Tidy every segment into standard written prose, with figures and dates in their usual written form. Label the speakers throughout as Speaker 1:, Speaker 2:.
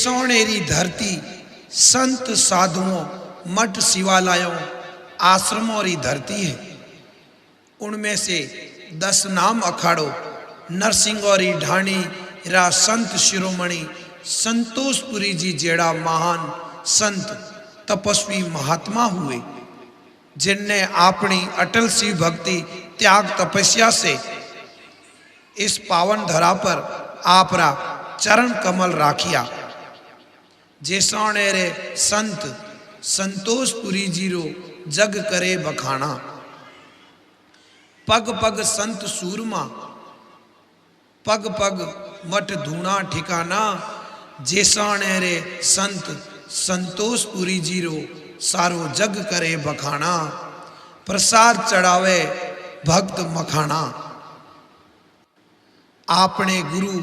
Speaker 1: सोनेरी धरती संत साधुओं मठ शिवालयों आश्रमों री धरती है। उनमें से 10 नाम अखाड़ो नरसिंगौरी ढाणी रा संत शिरोमणि संतोषपुरी जी जेड़ा महान संत तपस्वी महात्मा हुए, जिनने अपनी अटल शिव भक्ति त्याग तपस्या से इस पावन धरा पर आपरा चरण कमल राखिया। जेसोने रे संत संतोषपुरी जी रो जग करे बखाना। पग पग संत सूरमा पग पग मठ धूना ठिकाना। जेसोने रे संत संतोषपुरी जी रो सारो जग करे बखाना। प्रसाद चढ़ावे भक्त मखाना। आपने गुरु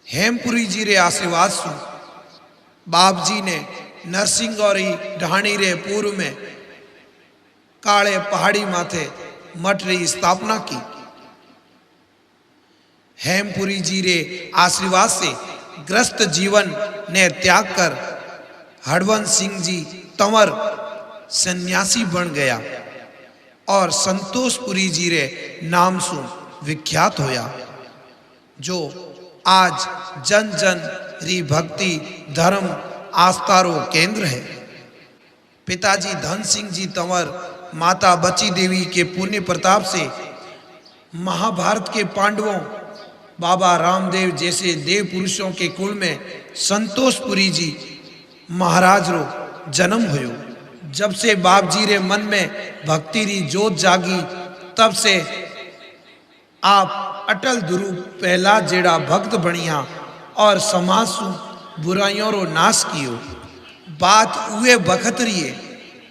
Speaker 1: हेमपुरी जी रे आशीर्वाद सु बाप जी ने नरसिंगौरी ढाणी रे पूर्व में काले पहाड़ी माथे मठ री स्थापना की। हेमपुरी जी रे आशीर्वाद से ग्रस्त जीवन ने त्याग कर हरवंश सिंह जी तंवर सन्यासी बन गया और संतोषपुरी जी रे नाम से विख्यात होया, जो आज जन जन री भक्ति धर्म आस्था रो केंद्र है। पिताजी धन सिंह जी तंवर माता बची देवी के पुण्य प्रताप से महाभारत के पांडवों बाबा रामदेव जैसे देव पुरुषों के कुल में संतोषपुरी जी महाराज रो जन्म होयो। जब से बाप जी रे मन में भक्ति री जोत जागी, तब से आप अटल गुरु पहला जेड़ा भक्त बनिया और समाज सु बुराइयों रो नाश कियो। बात उए बखत रहिए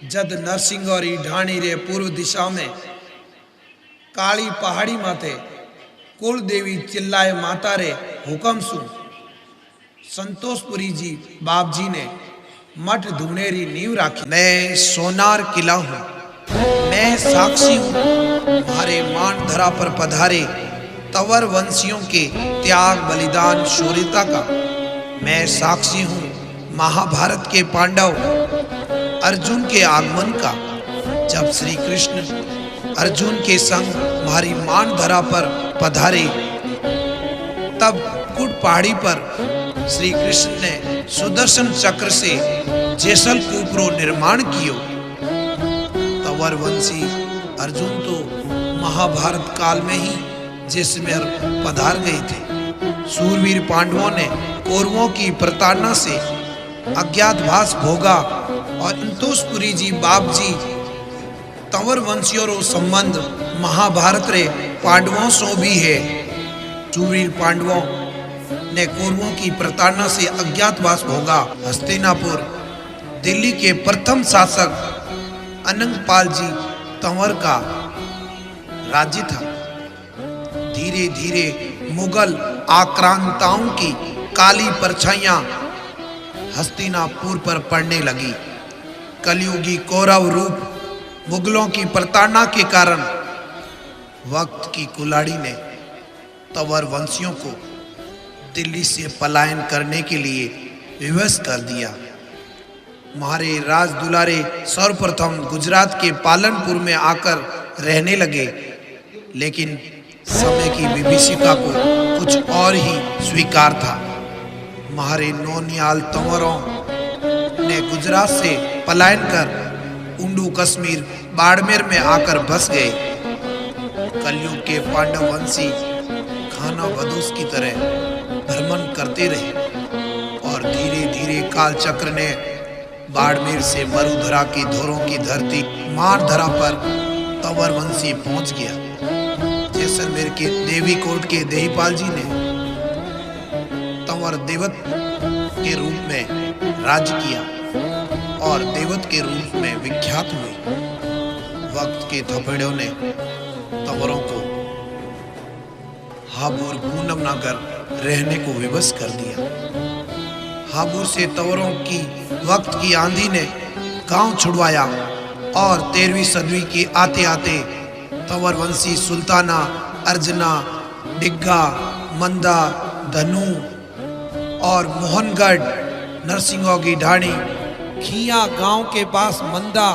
Speaker 1: जद नरसिंगौरी ढाणी रे पूर्व दिशा में काली पहाड़ी माथे कुल देवी चिल्लाए माता रे हुक्म सु संतोषपुरी जी बाप जी ने मठ धुनेरी नींव राखी। मैं सोनार किला हूँ, मैं साक्षी हूँ तुम्हारे मान धरा पर पधारे तंवर वंशियों के त्याग बलिदान शौर्यता का। मैं साक्षी हूँ महाभारत के पांडव अर्जुन के आगमन का। जब श्री कृष्ण अर्जुन के संग हमारी मान धरा पर पधारे, तब कुट पहाड़ी पर श्री कृष्ण ने सुदर्शन चक्र से जैसल कूपरो निर्माण कियो। तंवर वंशी अर्जुन तो महाभारत काल में ही जैसलमेर पधार गए थे। सूरवीर पांडवों ने कौरवों की प्रताड़ना से अज्ञातवास भोगा और संतोषपुरी जी बाप जी तंवर वंशियों रो संबंध महाभारत रे पांडवों सो भी है। सूरवीर पांडवों ने कौरवों की प्रताड़ना से अज्ञातवास भोगा। हस्तिनापुर दिल्ली के प्रथम शासक अनंगपाल जी तंवर का राज्य था। धीरे धीरे मुगल आक्रांताओं की काली परछाइयां हस्तिनापुर पर पड़ने लगी। कलयुगी कौरव रूप मुगलों की प्रताड़ना के कारण वक्त की कुल्हाड़ी ने तंवर वंशियों को दिल्ली से पलायन करने के लिए विवश कर दिया। हमारे राज दुलारे सर्वप्रथम गुजरात के पालनपुर में आकर रहने लगे, लेकिन समय की विभीषिका को कुछ और ही स्वीकार था। हमारे नौनियाल तंवरों ने गुजरात से पलायन कर उंडू कश्मीर बाड़मेर में आकर बस गए। कलयुग के पांडव वंशी खाना बदोश की तरह भ्रमण करते रहे और धीरे धीरे काल चक्र ने बाड़मेर से मरुधरा की धोरों की धरती मारधरा पर तंवर वंशी पहुंच गया। जैसलमेर के देवी कोट के देहीपाल जी ने तंवर देवत के रूप में राज किया और देवत के रूप में विख्यात हुए। वक्त के थपेड़ों ने तंवरों को हाबुर पूनम नगर रहने को विवश कर दिया। हाबुर से तंवरों की वक्त की आंधी ने गांव छुड़वाया और 13वीं सदी के आते आते तंवर वंशी सुल्ताना, अर्जना, डिग्गा, मंदा, धनु, और मोहनगढ़ नरसिंहों की ढाणी, खिया गांव के पास मंदा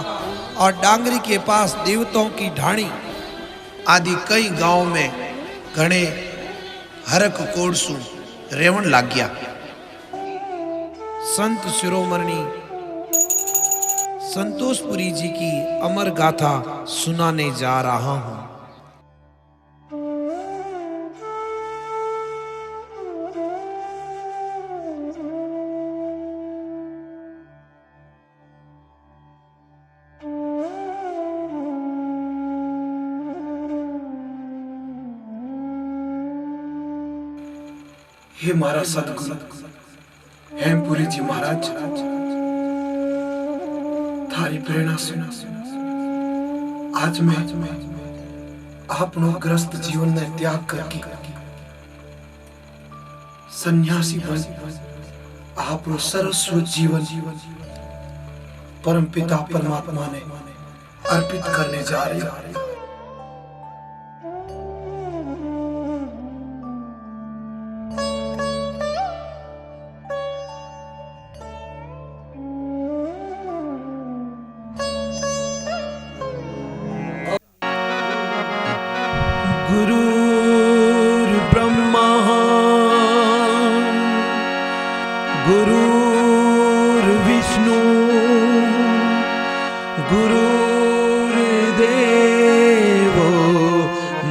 Speaker 1: और डांगरी के पास देवताओं की ढाणी आदि कई गांव में घणे हरक कोड़सू रेवण लाग गया। संत शिरोमणि संतोषपुरी जी की अमर गाथा सुनाने जा रहा हूं।
Speaker 2: हे मारा सदगुरु हेमपुरी जी महाराज, थारी प्रेरणा से आज मैं आपनो ग्रस्त जीवन में त्याग करके सन्यासी बन आपनो सर्वस्व जीवन परम पिता परमात्मा ने अर्पित करने जा रही हूं।
Speaker 3: गुरुर्ब्रह्मा गुरुर्विष्णु गुरुर्देवो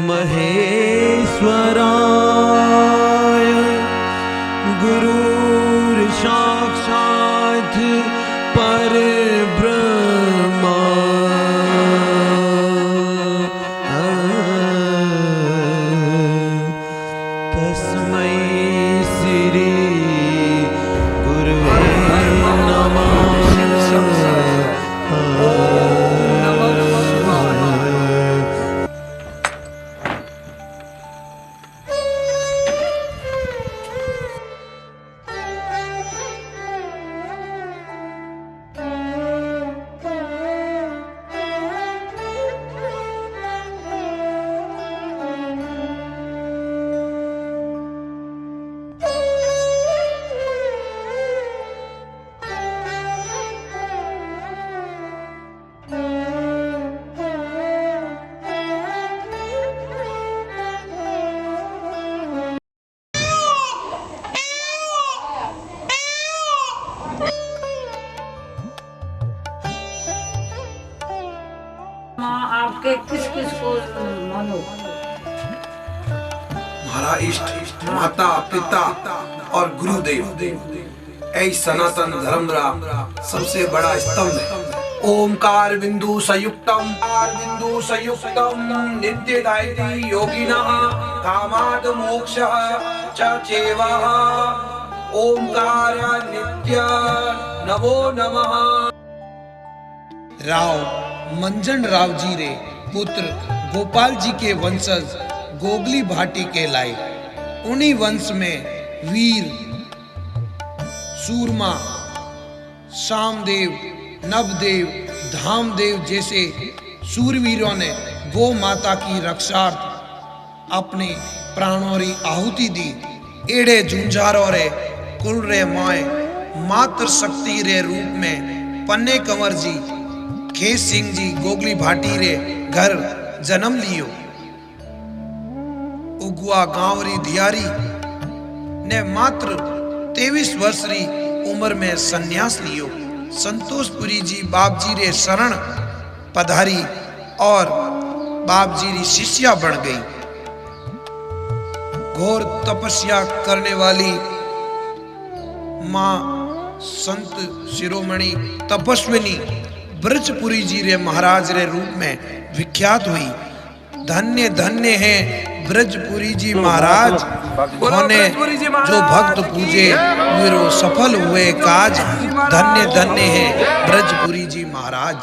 Speaker 3: महेश्वराय गुरुर्साक्षात् परब्रह्मा तस्मै श्री गुरुवे नमः।
Speaker 4: आपके किस किस को मानो?
Speaker 2: हमारा इष्ट माता पिता और गुरुदेव ऐ सनातन धर्म रा सबसे बड़ा स्तंभ है। ओमकार बिंदु संयुक्तम नित्यदायिनी योगिनः कामाद मोक्षः च चैवः ओमकार नित्य नमो नमः।
Speaker 1: राव मंजन राव जी रे पुत्र गोपाल जी के वंशज गोगली भाटी के लाए। उन्हीं वंश में वीर सूरमा शामदेव नवदेव धामदेव जैसे सूरवीरों ने गौ माता की रक्षार्थ अपने प्राणों री आहुति दी। एड़े झुंझारों रे कुल रे माए मात्र शक्ति रे रूप में पन्ने कंवर जी खेत सिंह जी गोगली भाटी रे घर जन्म लियो। उगुआ गांव री धियारी ने मात्र 23 वर्ष री उम्र में संन्यास लियो। संतोषपुरी जी बाप जी रे शरण पधारी और बाप जी री शिष्या बन गई। घोर तपस्या करने वाली मां संत शिरोमणि तपस्विनी ब्रजपुरी जी रे महाराज रे रूप में विख्यात हुई। धन्य धन्य है ब्रजपुरी जी महाराज, उन्होंने जो भक्त पूजे वीरो सफल हुए काज। धन्य धन्य है ब्रजपुरी जी महाराज।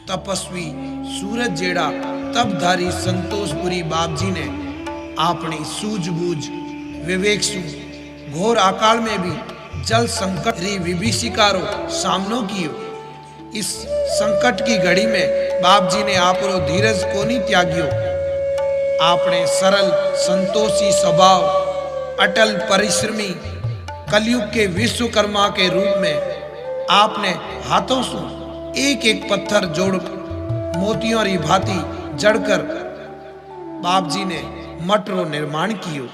Speaker 1: तपस्वी सूरज जेड़ा तपधारी संतोषपुरी बाप जी ने अपनी सूझबूझ विवेक सु घोर अकाल में भी जल संकट री विभीषिका रो सामनो कियो। इस संकट की घड़ी में बाप जी ने आपरो धीरज को नहीं त्याग्यो। आपने सरल संतोषी स्वभाव, अटल परिश्रमी कलयुग के विश्वकर्मा के रूप में आपने हाथों से एक एक पत्थर जोड़ मोतियों की भांति जड़कर बाप जी ने मठ रो निर्माण कियो।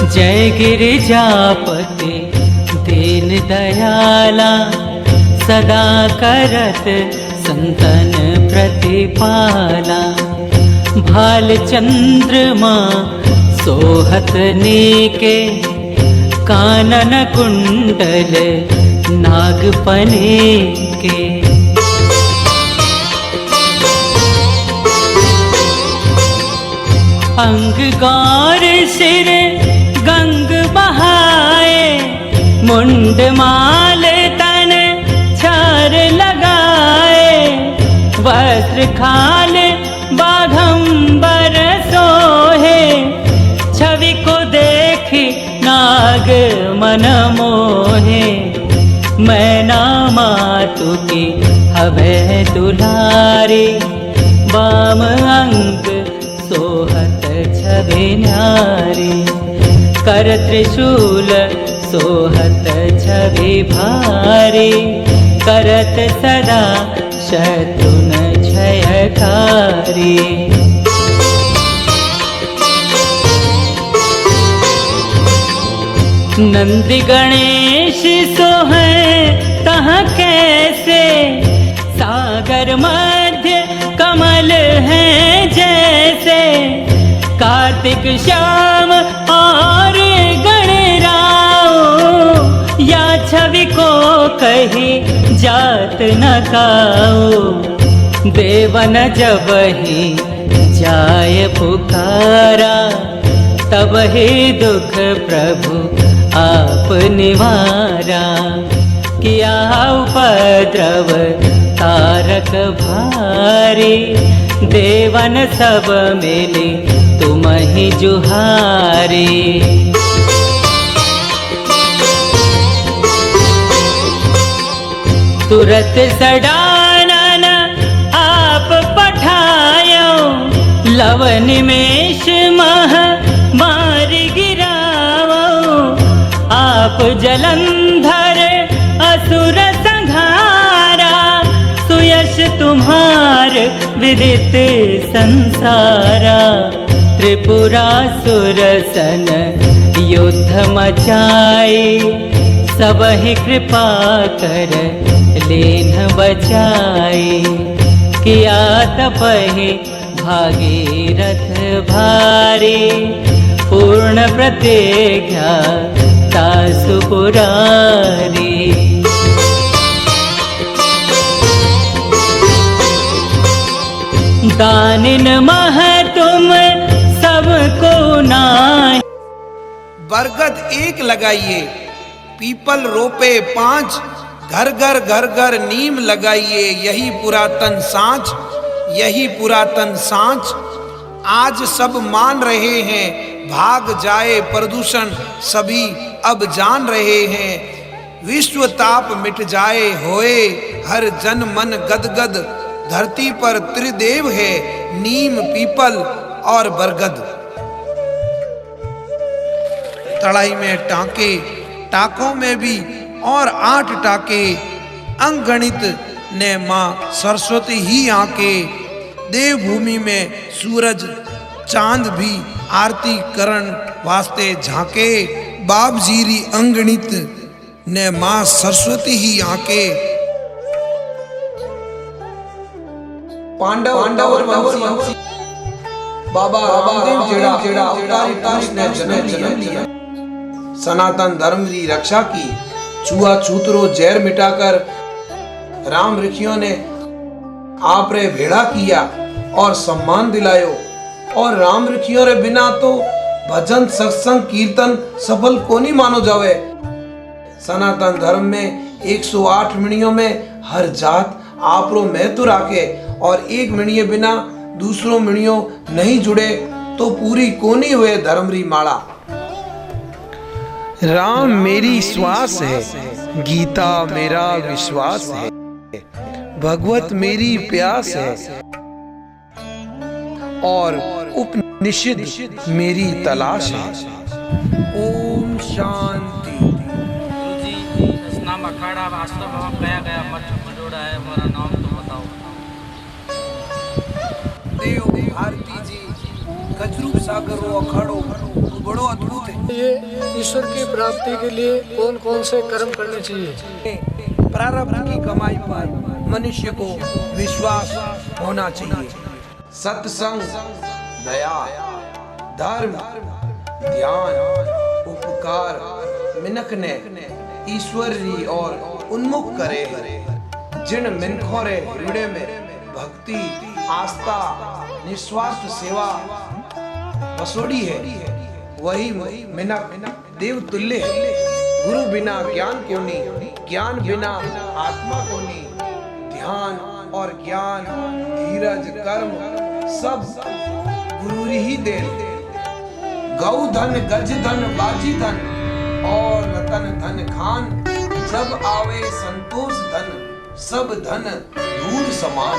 Speaker 3: जय गिरिजापति दीन दयाला, सदा करत संतन प्रतिपाला। भाल चंद्रमा सोहत नीके, कानन कुंडल नागपने के। अंग गौर सिर गंग बहाए, मुंड माल तन छार लगाए। वस्त्र खाल बाघंबर सोहे, छवि को देखी नाग मन मोहे। मैना मातु की हवे दुलारी, बाम अंग सोहत छवि न्यारी। कर त्रिशूल सोहत छवि भारी, करत सदा शत्रुन क्षयकारी। नंदी गणेश सोहे तह कैसे, सागर मध्य कमल है जैसे। कार्तिक श्याम और गणराओ, या छवि को कही जात न काओ। देवन जब ही जाय पुकारा, तब ही दुख प्रभु आप निवारा। किया उपद्रव तारक भारी, देवन सब मिले तुम ही जुहारी। तुरत सडानन आप पठायो, लव निमेष मह मारि गिरावो। आप जलंधर असुर संहारा, सुयश तुम्हार विदित संसारा। त्रिपुरासुर सन युद्ध मचाई, सब ही कृपा कर लेन बचाई। किया तपहि भागीरथ भारी, पूर्ण प्रतिज्ञा तासु पुरारी। दानिन मह तुम सबको नाहि।
Speaker 1: बरगद एक लगाइए, पीपल रोपे 5, घर घर घर घर नीम लगाइए। यही पुरातन सांच, यही पुरातन सांच। आज सब मान रहे हैं, भाग जाए प्रदूषण सभी अब जान रहे हैं। विश्व ताप मिट जाए होए, हर जन मन गदगद। धरती पर त्रिदेव है, नीम पीपल और बरगद। तड़ाई में टांके, टाकों में भी और 8 टाके। अंगणित ने माँ सरस्वती ही आके। देवभूमि में सूरज चांद भी आरती करण वास्ते झांके। बाप जीरी अंगणित ने माँ सरस्वती ही आके। पांडव वंशी बाबा रामदेव जेड़ा अवतार ने जन्म लिया। सनातन धर्म की रक्षा की, छुआछूतरो जहर मिटाकर राम ऋषियों ने आप रे भेड़ा किया और सम्मान दिलायो। और राम ऋषियों रे बिना तो भजन सत्संग कीर्तन सफल को नहीं मानो जावे। सनातन धर्म में 108 मणियों में हर जात आप रो महत्व राखे, और एक मणिये बिना दूसरों मणियों नहीं जुड़े तो पूरी कोनी हुए धर्म री माला। राम मेरी श्वास है, गीता मेरा विश्वास है। भगवत मेरी प्यास है और उपनिषद
Speaker 2: निषिद्ध मेरी तलाश है। ओम शांति।
Speaker 5: गुरुजी, इस्लाम अखाड़ा वास्तव में गया गया मठ मरोड़ा है, हमारा नाम तो बताओ।
Speaker 2: देव भारती जी गजरूप सागर वो अखाड़ो बड़ो अद्भुत है।
Speaker 6: ये ईश्वर की प्राप्ति के लिए कौन कौन से कर्म करने चाहिए?
Speaker 2: प्रारब्ध की कमाई पर मनुष्य को विश्वास होना चाहिए। सत्संग, दया, धर्म, ध्यान, उपकार मिनखने ईश्वरी और उन्मुख करे। जिन मिनखोरे हृदय में भक्ति, आस्था, निस्वार्थ सेवा बसोड़ी है, वही मिनक देव तुल्य है। गुरु बिना ज्ञान कोनी, ज्ञान बिना आत्मा कोनी। ध्यान और ज्ञान, धीरज, कर्म सब गुरु ही दे। गौ धन, गज धन, बाजी धन और रतन धन खान। जब आवे संतोष धन, सब धन धूल समान।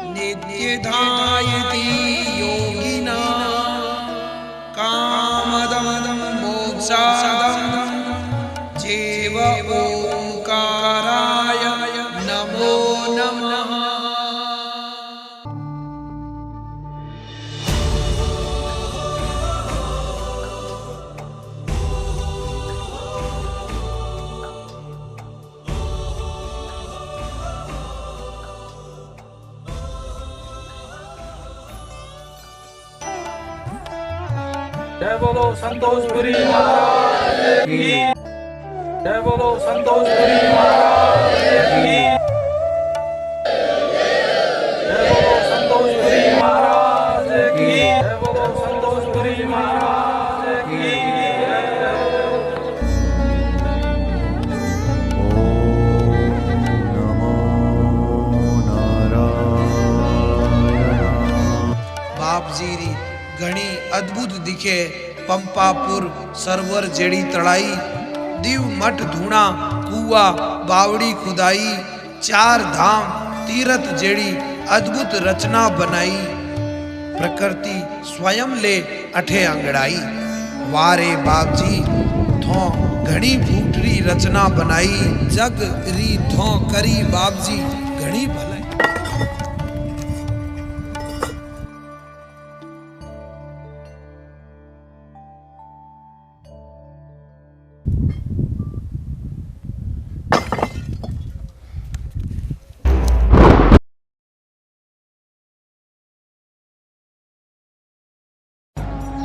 Speaker 1: नित्यधायति योगिना कामदं मोक्षादं चैव ओंकाराय नमो नमः।
Speaker 5: जय बोलो संतोषपुरी महाराज की। जय बोलो संतोषपुरी महाराज की। जय बोलो संतोषपुरी महाराज की। जय बोलो संतोषपुरी महाराज की।
Speaker 1: बाप जी री घणी अद्भुत दिखे पंपापुर सरोवर जेड़ी तड़ाई। दीव मठ धूणा कुआ बावड़ी खुदाई। 4 धाम तीरथ जेड़ी अद्भुत रचना बनाई। प्रकृति स्वयं ले अठे अंगड़ाई। वारे बाप जी थो घणी फूटरी रचना बनाई। जग री थो करी बाप जी घणी भलाई।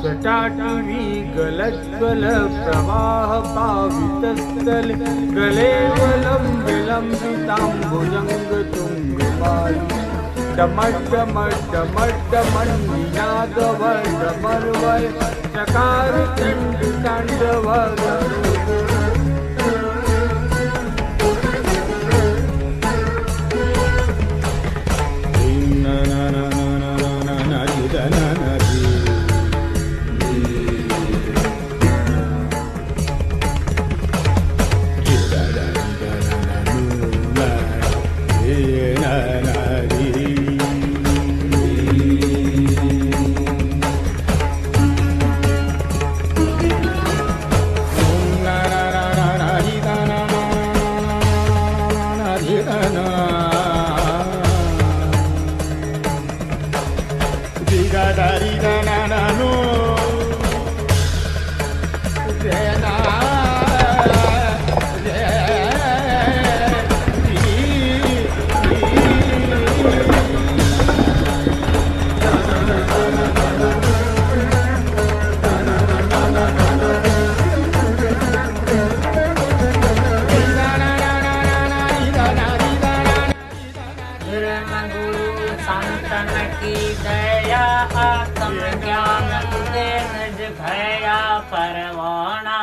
Speaker 7: जटाटवी गलज्ज्वल प्रवाह पावितस्थल गलेवलं विलम्बिताम्बुजङ्ग तुङ्गवाली डमड्डमड्डमड्डमण्डिनादवर्डमर्वय चकार चण्डताण्डव। परवाना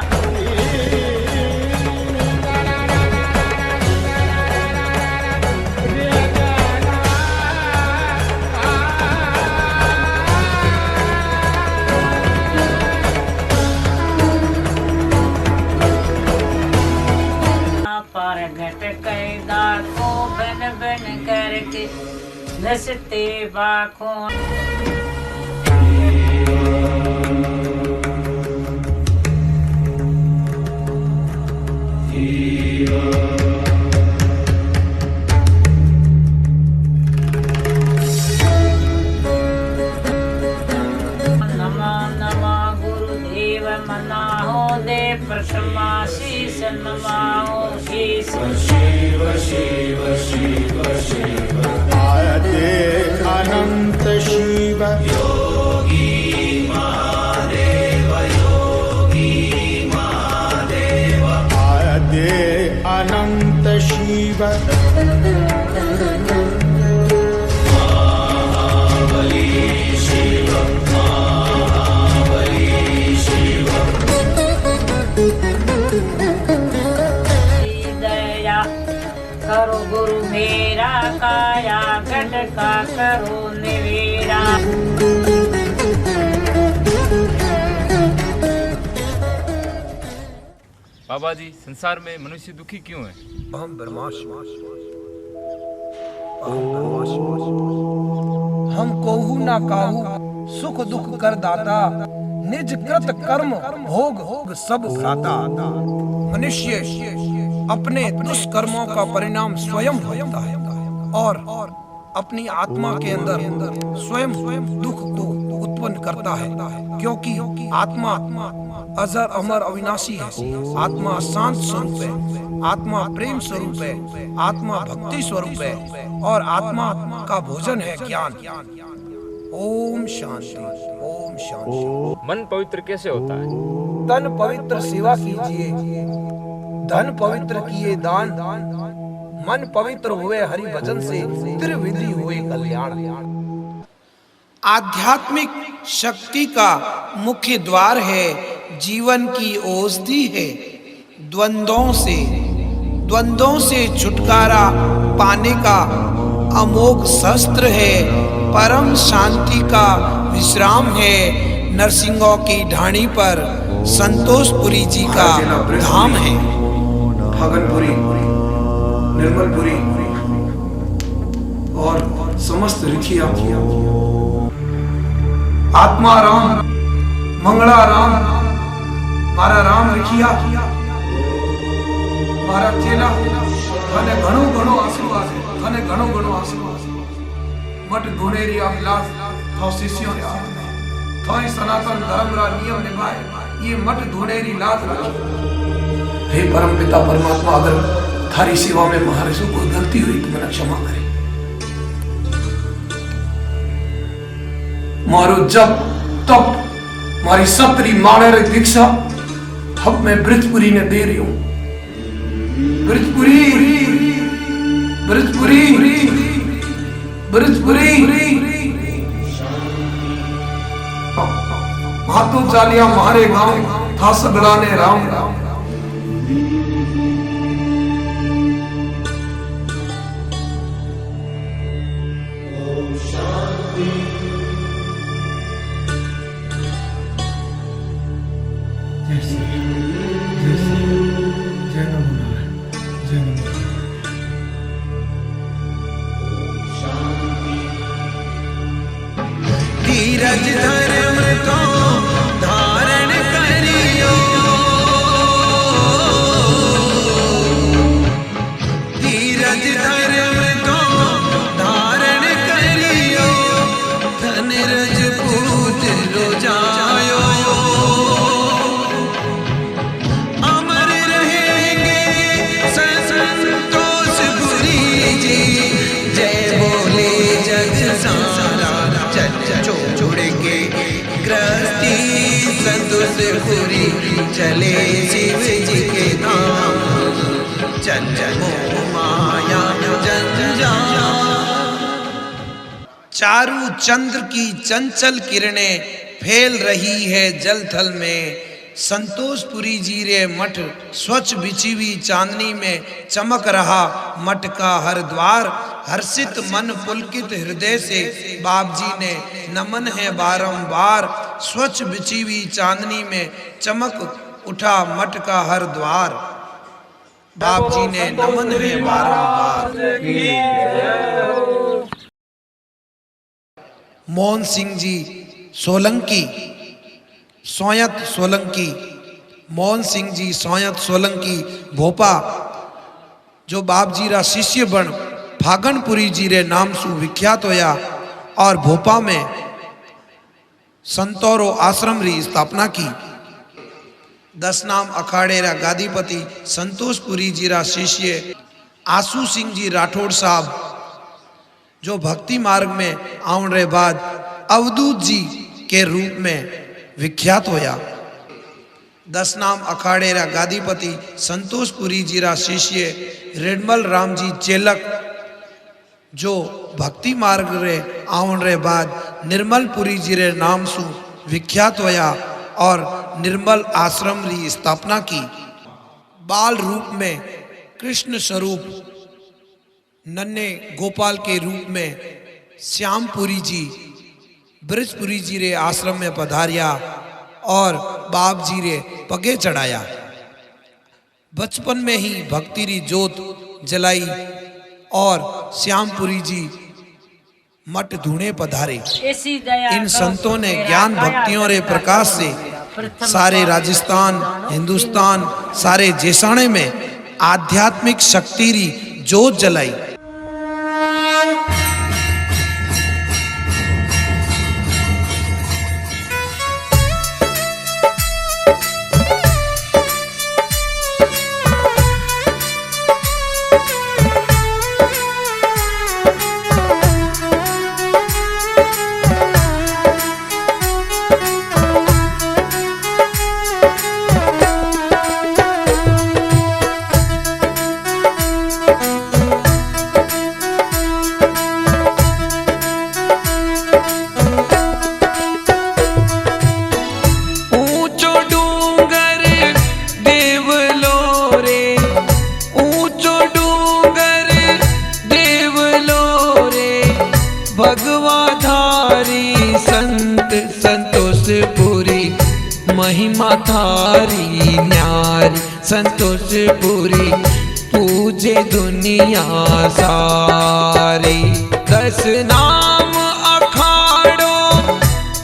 Speaker 4: घट कैदा को बन बन करके नसते बाखों। शीश नमाओ शीश
Speaker 7: शिव शिव शिव शिव आदे अनंत शिव योगी महादेव आदे अनंत शिव महाबली शिव
Speaker 4: दया करो गुरु मेरा काया घट का करो निवेरा।
Speaker 8: बाबा जी, संसार में मनुष्य दुखी क्यों है?
Speaker 2: अहम ब्रह्मास्मि हम कोहू ना काहू सुख दुख कर दाता निज कृत कर्म भोग सब भ्राता। मनुष्य अपने दुष्कर्मों का परिणाम स्वयं भोगता है और अपनी आत्मा के अंदर स्वयं दुख को उत्पन्न करता है, क्योंकि आत्मा अजर अमर अविनाशी है। आत्मा शांत स्वरूप है, आत्मा प्रेम स्वरूप है, आत्मा भक्ति स्वरूप है और आत्मा का भोजन है ज्ञान। ओम शांति, ओम शांति।
Speaker 8: मन पवित्र कैसे होता है?
Speaker 2: तन पवित्र सेवा कीजिए, धन पवित्र किए दान, मन पवित्र हुए हरि भजन से, त्रिविधि हुए कल्याण। आध्यात्मिक शक्ति का मुख्य द्वार है, जीवन की औषधि है। द्वंद्वों से छुटकारा पाने का अमोघ शस्त्र है, परम शांति का विश्राम है। नरसिंहों की ढाणी पर संतोषपुरी जी का धाम है। फागनपुरी, निर्मलपुरी और समस्त ऋषि आत्मा राम, मंगला राम, मारा राम रिखिया, मारा चेला, थाने घणो घणो आशीर्वाद, थाने घणो घणो आशीर्वाद। मठ धुनेरी अभिलाष थो शिष्यों ने हाथ में, थोई सनातन धर्म रा नियम निभाए, ये मठ धुनेरी लाज रखी। हे परम पिता परमात्मा, अगर थारी सेवा में महाराज से कोई गलती हुई तो मैंने क्षमा करे। मारो जब तब मारी सत्री मानर दीक्षा अब मैं ब्रजपुरी ने दे रही हूं। ब्रजपुरी, ब्रजपुरी, ब्रजपुरी। हाथों चालिया मारे गांव था सगड़ा ने राम राम।
Speaker 1: धीरज धर्म को धारण करियो, धीरज धर्म को धारण करियो, धन रज पूज लो जायो, अमर रहेंगे संतोषपुरी जी। जय बोले जग सारा, छोड़ के गृहस्थी संतोषपुरी चले शिव जी के धाम। चल माया जंजाल। चारू चंद्र की चंचल किरणें फैल रही है जल थल में। संतोषपुरी जीरे मठ स्वच्छ बिछी हुई चांदनी में चमक रहा मठ का हर द्वार। हर्षित मन पुलकित हृदय से बाप जी ने नमन है बारंबार। स्वच्छ बिछी हुई चांदनी में चमक उठा मठ का हर द्वार। बाप जी ने नमन है बारंबार। मोहन सिंह जी सोलंकी, सोयत सोलंकी, मोहन सिंह जी सोयत सोलंकी भोपा, जो बाप जी रा शिष्य बन फागनपुरी जी रे नाम सु विख्यात होया और भोपा में संतोरो आश्रम री स्थापना की। 10 नाम अखाड़े रा गादीपति संतोषपुरी जी रा शिष्य आसू सिंह जी राठौड़ साहब, जो भक्ति मार्ग में आने रे बाद अवधूत जी के रूप में विख्यात होया। 10 नाम अखाड़े रा गादीपति संतोषपुरी जी रा शिष्य रेडमल राम जी चेलक, जो भक्ति मार्ग रे आवन रे बाद निर्मलपुरी जी रे नाम सु विख्यात होया और निर्मल आश्रम री स्थापना की। बाल रूप में कृष्ण स्वरूप नन्हे गोपाल के रूप में श्यामपुरी जी ब्रजपुरी जी रे आश्रम में पधारिया और बाप जी रे पगे चढ़ाया। बचपन में ही भक्ति री जोत जलाई और श्यामपुरी जी मठ धूणे पधारे। इन संतों ने ज्ञान भक्तियों रे प्रकाश से सारे राजस्थान, हिंदुस्तान, सारे जेसाणे में आध्यात्मिक शक्ति री जोत जलाई।
Speaker 9: महिमा थारी न्यारी संतोषपुरी, पूजे दुनिया सारी। 10 नाम अखाड़ो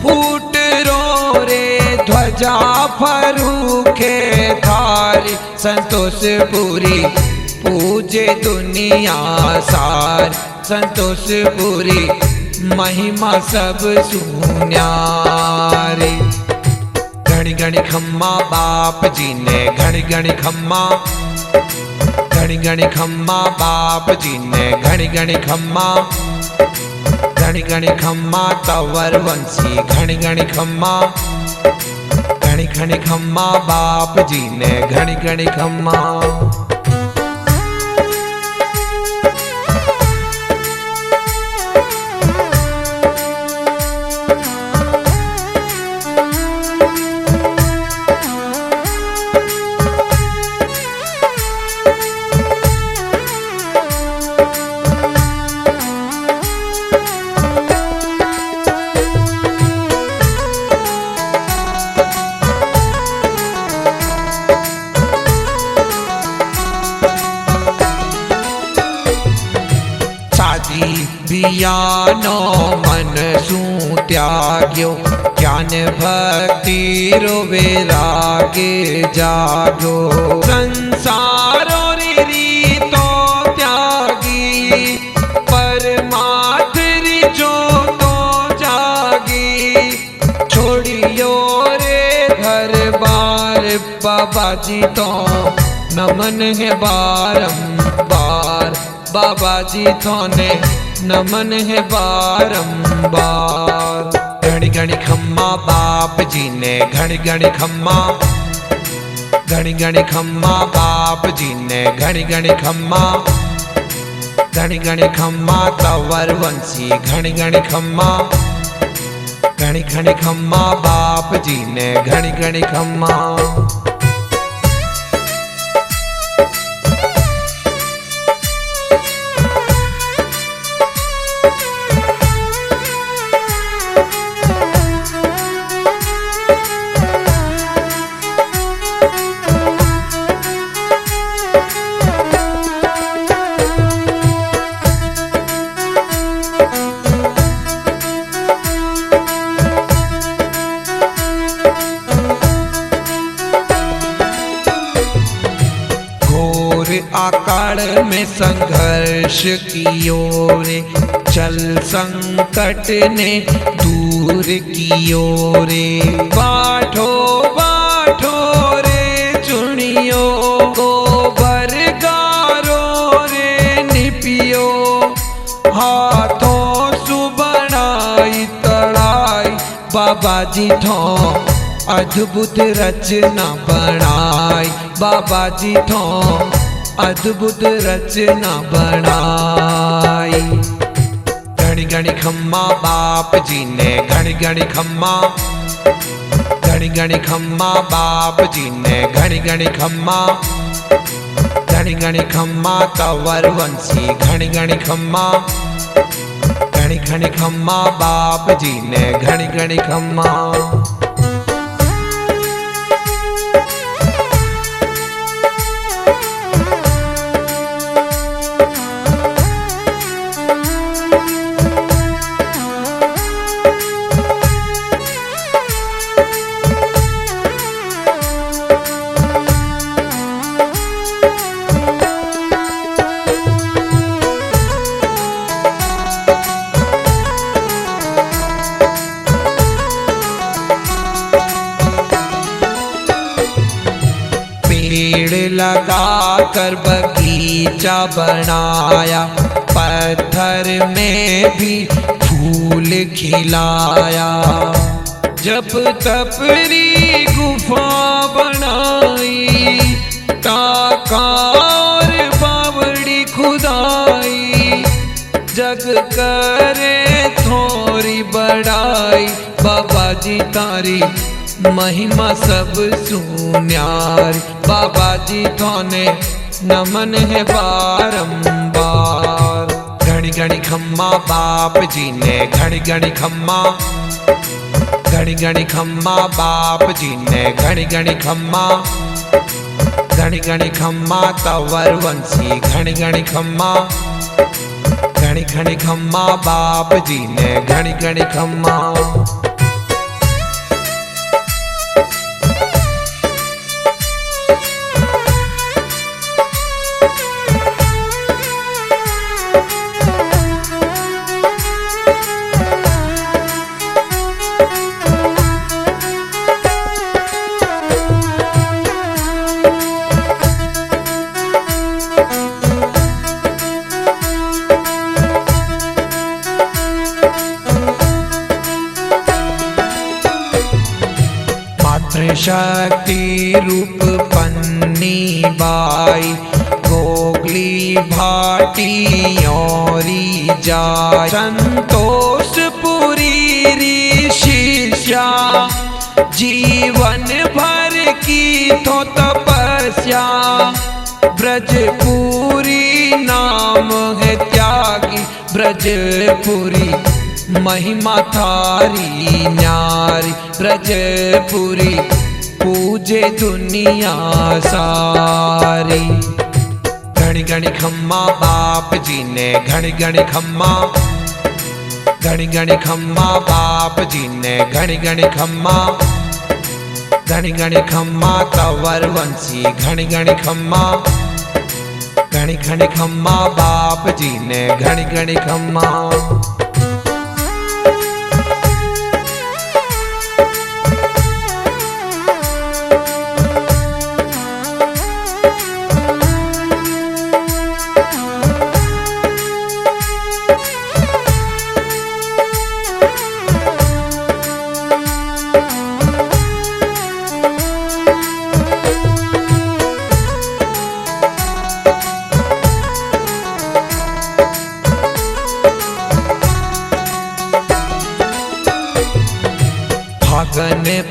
Speaker 9: फूट रो रे, ध्वजा फरूखे थारी संतोषपुरी, पूजे दुनिया सारी संतोषपुरी, महिमा सब सुन्यारी। घड़ी घड़ी खम्मा बाप जी ने, घड़ी घड़ी खम्मा, घड़ी घड़ी खम्मा बाप जी ने, घड़ी घड़ी खम्मा, घड़ी घड़ी खम्मा तवर वंशी, घड़ी घड़ी खम्मा, घड़ी घड़ी खम्मा बाप जी ने, घड़ी घड़ी खम्मा। बियानो मन सू त्याग्यो, ज्ञान भक्ति रो वैरागे जागो। संसारो री तो त्यागी, परमात्म री जो तो जागी। छोड़ियो रे घर बार, बाबा जी तो नमन है बारंबार, बाबा जी थोने नमन है बारंबार। घड़ी घड़ी खम्मा बाप जी ने, घड़ी घड़ी खम्मा, घड़ी घड़ी खम्मा बाप जी ने, घड़ी घड़ी खम्मा, घड़ी घड़ी खम्मा तवर वंशी, घड़ी घड़ी खम्मा, घड़ी घड़ी खम्मा बाप जी ने, घड़ी घड़ी खम्मा। आकाड़ में संघर्ष कियो रे, चल संकट ने दूर कियो रे। बाठो बाठो रे चुनियो, गोबर गारो रे निपियो, हाथों सुबनाई तड़ाई बाबा जी ठो अद्भुत रचना बनाई, बाबा जी ठो अद्भुत रचना बनाई। घड़ी घड़ी खम्मा बाप जी ने, घड़ी घड़ी खम्मा, घड़ी घड़ी खम्मा बाप जी ने, घड़ी घड़ी खम्मा, घड़ी घड़ी खम्मा तंवर वंशी, घड़ी घड़ी खम्मा, घड़ी घड़ी खम्मा बाप जी ने, घड़ी घड़ी खम्मा। पेड़ लगा कर बगीचा बनाया, पत्थर में भी फूल खिलाया। जब तपरी गुफा बनाई, टाका और बावड़ी खुदाई, जग करे थोड़ी बड़ाई, बाबा जी तारी महिमा सब सुन्यारी, बाबा जी थोने नमन है बारंबार। घड़ी घड़ी खम्मा बाप जी ने, घड़ी घड़ी खम्मा, घड़ी घड़ी खम्मा बाप जी ने, घड़ी घड़ी खम्मा, घड़ी घड़ी खम्मा तंवर वंशी, घड़ी घड़ी खम्मा, घड़ी घड़ी खम्मा बाप जी ने, घड़ी घड़ी खम्मा। शक्ति रूप पन्नी बाई, गोगली भाटी औरी जाय, संतोष पुरी री शिष्या, जीवन भर की तो तपस्या, ब्रजपुरी नाम है त्यागी, ब्रजपुरी महिमा थारी न्यारी, ब्रजपुरी पूजे दुनिया सारी। घड़ी घड़ी खम्मा बाप जी ने, घड़ी घड़ी खम्मा, घड़ी घड़ी खम्मा बाप जी ने, घड़ी घड़ी खम्मा, घड़ी घड़ी खम्मा तंवर वंशी, घड़ी घड़ी खम्मा, घड़ी घड़ी खम्मा बाप जी ने, घड़ी घड़ी खम्मा।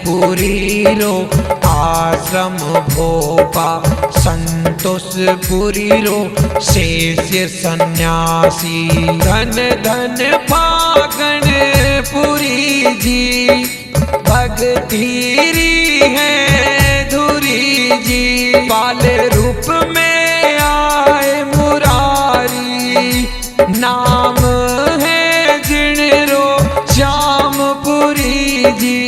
Speaker 9: पुरी रो आश्रम भोपा, संतोष पुरी रो शेष्य सन्यासी, धन धन फागण पुरी जी, भगतीरी है धुरी जी, बाल रूप में आए मुरारी, नाम है जिणरो श्यामपुरी जी।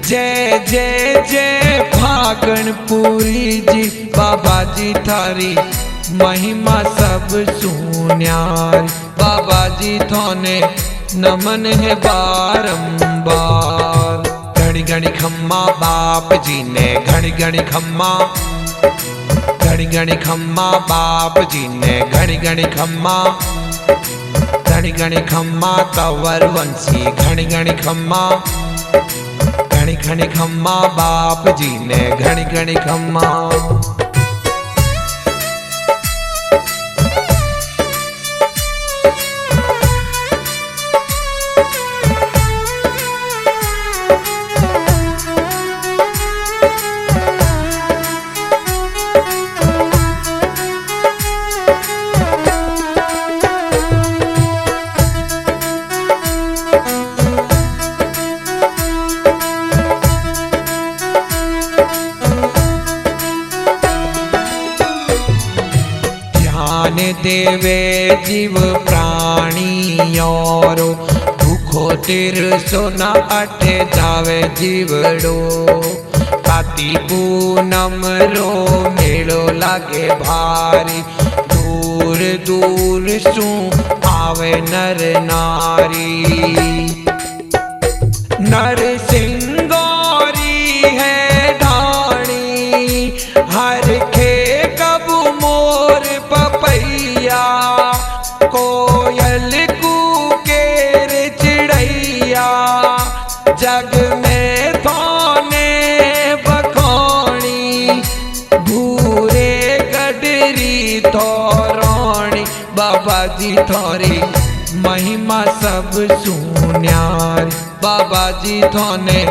Speaker 9: जय जय जय फागण भागणपुरी जी बाबा जी थारी महिमा सब सुन्यारी। बाबा जी थोने नमन है बारंबार। घड़ी घड़ी खम्मा बाप जी ने घड़ी घड़ी खम्मा, घड़ी घड़ी खम्मा बाप जी ने घड़ी घड़ी खम्मा, घड़ी घड़ी खम्मा तंवर वंशी घड़ी घड़ी खम्मा, घड़ी घड़ी खम्मा बाप जी ने घड़ी घड़ी खम्मा। देवे जीव प्राणी और भूखो तिरसो न अटे जावे जीवड़ो। काती पूनम रो मेलो लागे भारी, दूर दूर सु आवे नर नारी। नर सिंगारी है ढाणी हर खे कबू मोर पपैया, कोयल कूकेर चिड़ैया जग में थाने बखानी। भूरे गडरी थोरानी बाबा जी थोरी महिमा सब सुन्यारी। बाबा जी थोने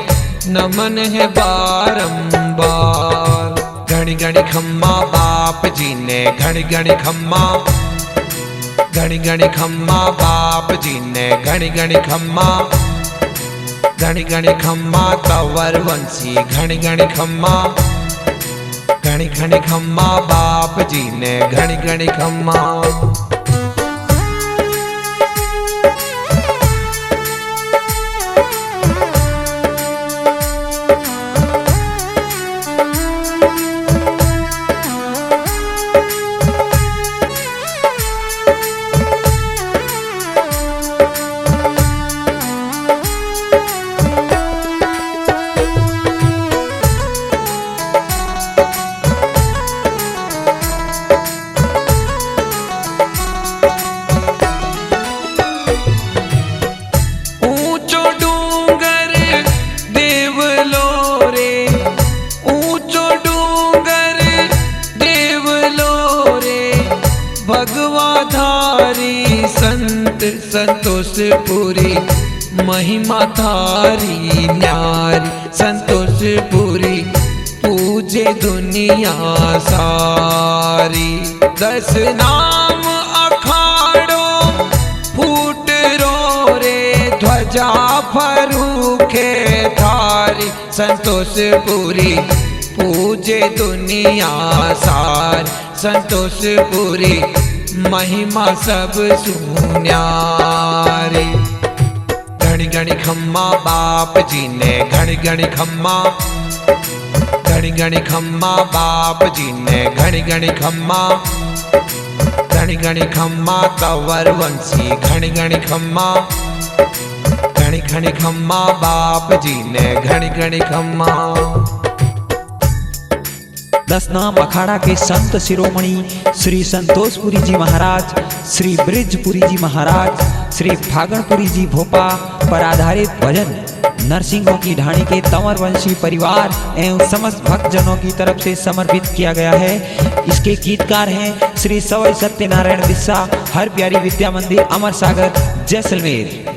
Speaker 9: नमन है बारंबार। घड़ी घड़ी खम्मा बाप जी ने घड़ी घड़ी खम्मा, घड़ी घड़ी खम्मा बाप जी ने घड़ी घड़ी खम्मा, घड़ी घड़ी खम्मा तंवर वंशी घड़ी घड़ी खम्मा, घड़ी घड़ी खम्मा बाप जी ने घड़ी घड़ी खम्मा। भगवाधारी संत संतोषपुरी महिमा थारी न्यारी। संतोषपुरी पूजे दुनिया सारी। 10 नाम अखाड़ो फूट रो रे ध्वजा फरूखे थारी। संतोषपुरी पूजे दुनिया सारी। संतोषपुरी महिमा सब सुन्यारी। घड़ी घड़ी खम्मा बाप जी ने घड़ी घड़ी खम्मा, घड़ी घड़ी खम्मा बाप जी ने घड़ी घड़ी खम्मा, घड़ी घड़ी खम्मा तंवर वंशी घड़ी घड़ी खम्मा, घड़ी घड़ी खम्मा बाप जी ने घड़ी घड़ी खम्मा।
Speaker 10: 10 नाम अखाड़ा के संत शिरोमणि श्री संतोषपुरी जी महाराज, श्री ब्रिजपुरी जी महाराज, श्री फागणपुरी जी भोपा पर आधारित भजन नरसिंहों की ढाणी के तंवर वंशी परिवार एवं समस्त भक्तजनों की तरफ से समर्पित किया गया है। इसके गीतकार हैं श्री सवई सत्यनारायण बिस्सा, हर प्यारी विद्या मंदिर, अमर सागर, जैसलमेर।